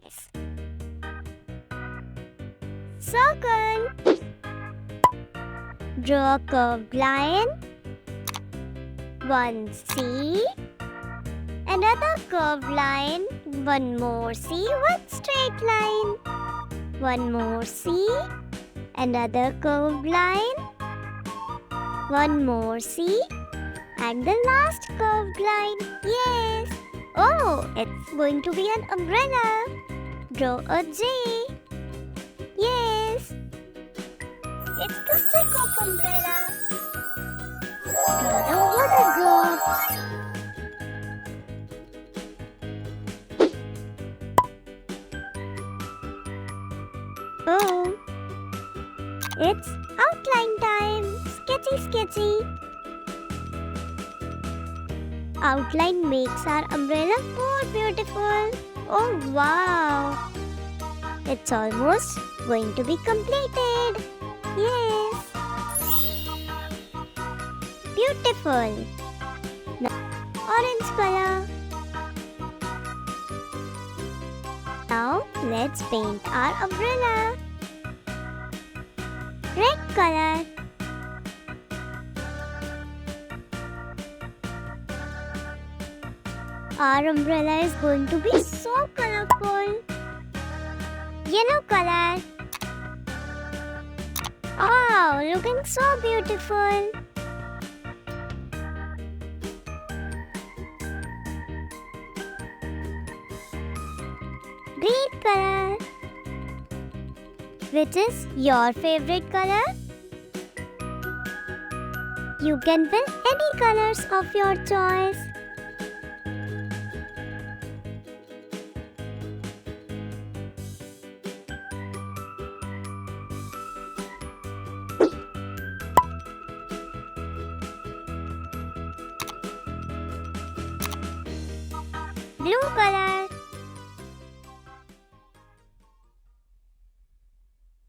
clouds. Circle. Draw a curved line. One C. Another curved line. One more C. One straight line. One more C. Another curved line. One more C. And the last curved line. Yes. Oh, it's going to be an umbrella. Draw a J. Yes. It's the stick of umbrella. Draw the water drops. Oh, it's outline time. Sketchy, sketchy. Outline makes our umbrella more beautiful. Oh wow! It's almost going to be completed. Yes. Beautiful. Now, orange color. Now let's paint our umbrella. Red color. Our umbrella is going to be so colorful. Yellow color. Oh, looking so beautiful. Green color. Which is your favorite color? You can fill any colors of your choice. Blue color.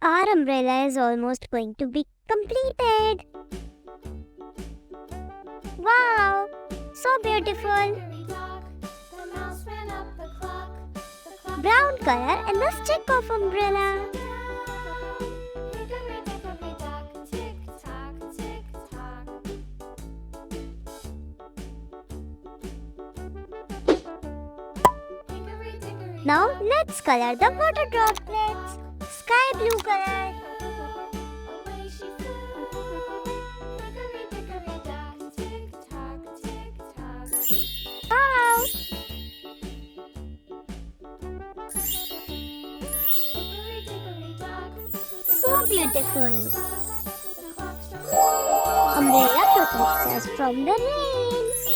Our umbrella is almost going to be completed. Wow, so beautiful. Brown color and the stick of umbrella. Now let's color the water droplets. Sky blue color. Wow! So beautiful. Umbrella protects us from the rain.